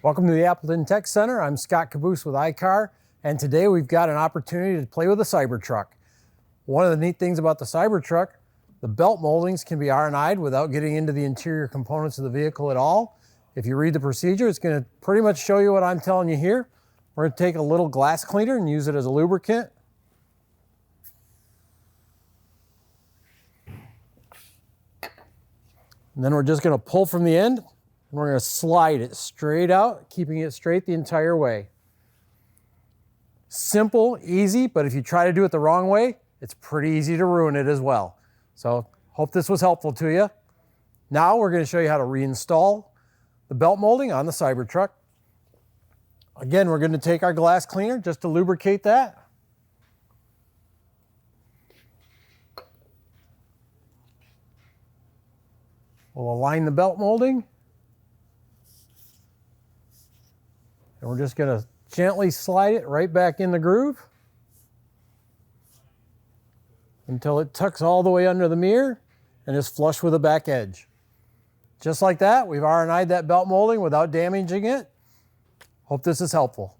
Welcome to the Appleton Tech Center. I'm Scott Caboose with iCar, and today we've got an opportunity to play with a Cybertruck. One of the neat things about the Cybertruck, the belt moldings can be R&I'd without getting into the interior components of the vehicle at all. If you read the procedure, it's going to pretty much show you what I'm telling you here. We're going to take a little glass cleaner and use it as a lubricant. And then we're just going to pull from the end. And we're going to slide it straight out, keeping it straight the entire way. Simple, easy, but if you try to do it the wrong way, it's pretty easy to ruin it as well. So, hope this was helpful to you. Now we're going to show you how to reinstall the belt molding on the Cybertruck. Again, we're going to take our glass cleaner just to lubricate that. We'll align the belt molding. And we're just going to gently slide it right back in the groove until it tucks all the way under the mirror and is flush with the back edge. Just like that, we've R&I'd that belt molding without damaging it. Hope this is helpful.